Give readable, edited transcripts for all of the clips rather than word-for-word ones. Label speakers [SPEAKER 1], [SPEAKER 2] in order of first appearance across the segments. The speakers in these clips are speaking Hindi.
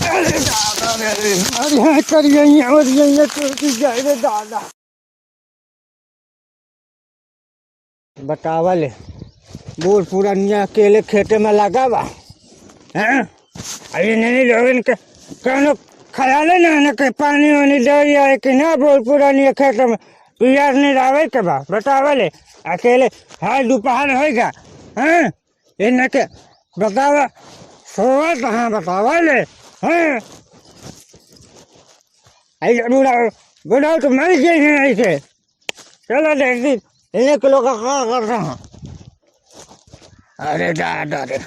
[SPEAKER 1] अरे दादा रे, अरे हाँ कर गई और यही टूट जाए रे दादा। बतावल बूढ़ पुरानिया अकेले खेते में लगा बा हैं। अरे नहीं लोगन के कौनो ख्याल है ना के पानी वानी दे आए कि ना बूढ़ पुरानिया खेत में पियार नहीं लावे के बा। बतावल अकेले हाल दोपहर होएगा हैं इन्हें के बतावा सोवा कहाँ बतावल हैं। ऐसे बुढ़ा बुढ़ा तो मर गए हैं ऐसे। चलो देख दी इन्हें किलो का क्या कर रहा हूँ। अरे दादा रे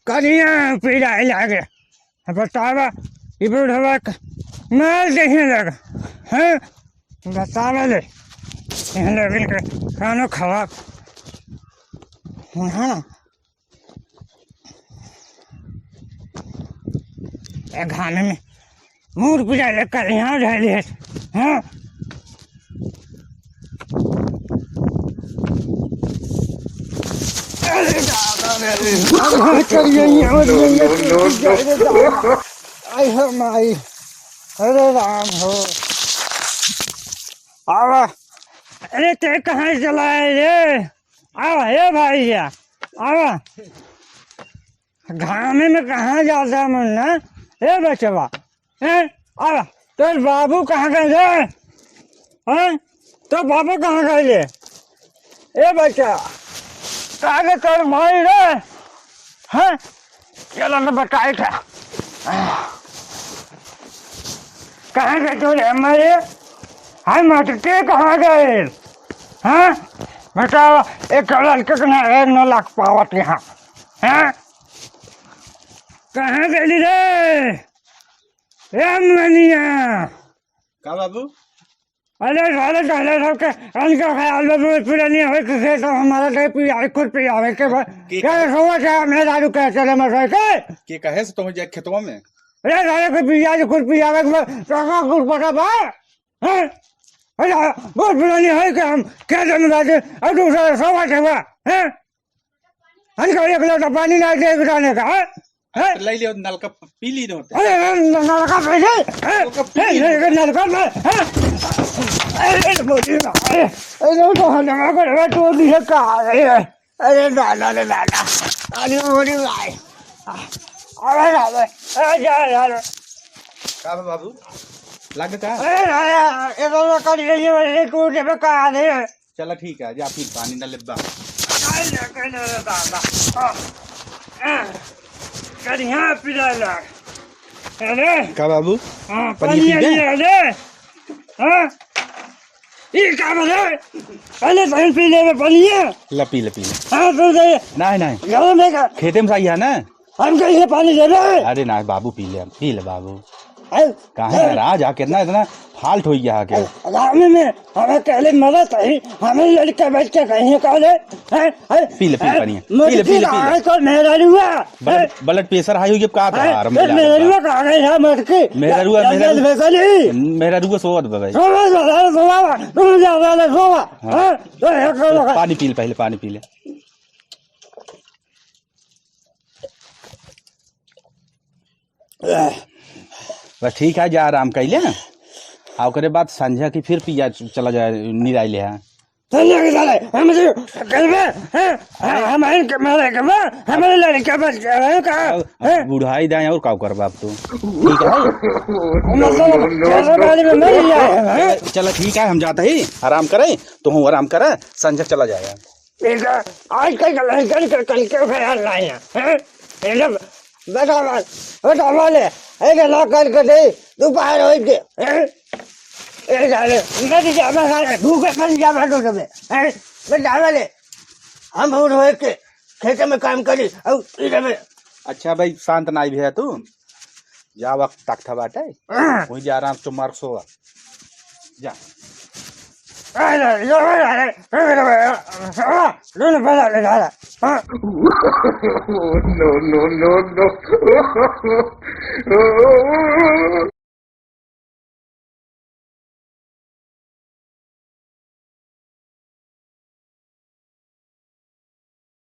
[SPEAKER 1] करिया पीड़ा लागे बतावा ये बुढ़वा मार देखने लगा हैं। बतावा ले लेकिन खाना खवा हाँ खाने में मूड पीड़ा लेकर यहाँ रह लिए हाँ। अरे दादा रे कर गई और आई हो माई। अरे राम हो आवा। अरे ते कहाँ चला है ये आवा ये भाई या आवा। घामे में कहाँ जाता मुन्ना ये बचवा हैं। आवा तो बाबू कहाँ गए हैं। तो बाबू कहाँ गए ये बच्चा कागे कर भाई रे हैं। चलो ना बताए था कहाँ गए तो हमारे हाय मटके कहाँ गए हैं। बताओ एक लड़के को ना 1 लाख पावत यहाँ हैं। कहाँ गई रे मनिया
[SPEAKER 2] का बाबू।
[SPEAKER 1] अरे सारे टहले सबके उनका ख्याल में पुरानी हो के तो हमारा टाइप पिया खुद पियावे के क्या सोच है मेरे दारू के चले मर के
[SPEAKER 2] कहे से तुम जाए खेतवा में।
[SPEAKER 1] अरे सारे को पिया खुद पियावे के टका कुछ पता बा हैं। अरे बहुत पुरानी है कि हम क्या जन जाते और दूसरा सोच है वो हैं। हमको एक लोटा पानी ना दे बिठाने का है
[SPEAKER 2] ले लियो नलका पी ली न होते।
[SPEAKER 1] अरे नलका पी ले नलका में अरे मोदी अरे तो हलवा कर तो दिया का अरे दादा रे दादा अरे मोदी भाई अरे दादा अरे यार
[SPEAKER 2] का बाबू लग का।
[SPEAKER 1] अरे ये तो कर रही है को दे का दे।
[SPEAKER 2] चला ठीक है जा फिर पानी न लेबा
[SPEAKER 1] अरे दादा कर यहाँ पिला ला। अरे
[SPEAKER 2] का बाबू
[SPEAKER 1] हाँ पानी अरे हाँ ये क्या बोले पहले पानी पी ले पानी है
[SPEAKER 2] लपी
[SPEAKER 1] हाँ तो दे
[SPEAKER 2] नहीं नहीं
[SPEAKER 1] घर में का
[SPEAKER 2] खेते में सही है ना।
[SPEAKER 1] हम कहीं पानी दे रहे
[SPEAKER 2] अरे ना बाबू पी ले बाबू।
[SPEAKER 1] हैं।
[SPEAKER 2] कहाँ राज आ कितना इतना फाल्ट हो गया के
[SPEAKER 1] रामी में हमें पहले मदद है हमें लड़के बैठ के कहीं कॉले
[SPEAKER 2] पी ले पानी पी ले
[SPEAKER 1] तो मेरा हुआ
[SPEAKER 2] ब्लड प्रेशर हाई हो गया का था
[SPEAKER 1] मेरा हुआ कहाँ गई है मटकी
[SPEAKER 2] मेरा रुआ सोवत बाबा
[SPEAKER 1] तुम ज्यादा सोवा
[SPEAKER 2] पानी पी ले पहले पानी पी ले। बस ठीक है जा आराम कर ले आ ओकरे बाद संझा की फिर पिया चला जाए निराई ले हैं।
[SPEAKER 1] संजय के साले हम जो करबे हैं हमारे लड़के बस रहे का हैं
[SPEAKER 2] बुढ़ाई दाएं और का करबा अब तो ठीक है। चलो ठीक है हम जाते ही आराम करें तो हम आराम करें संझा चला जाएगा।
[SPEAKER 1] आज कल के ख्याल नहीं है ये सब बता वाले एक लाख कर दे दोपहर हो गए भूखे फंस जा बैठो सब बता वाले हम भूल हुए के खेत में काम करी और
[SPEAKER 2] अच्छा भाई शांत नाई भी है तू जा वक्त तक था बाटे वही जा आराम से मार सोवा जा।
[SPEAKER 1] no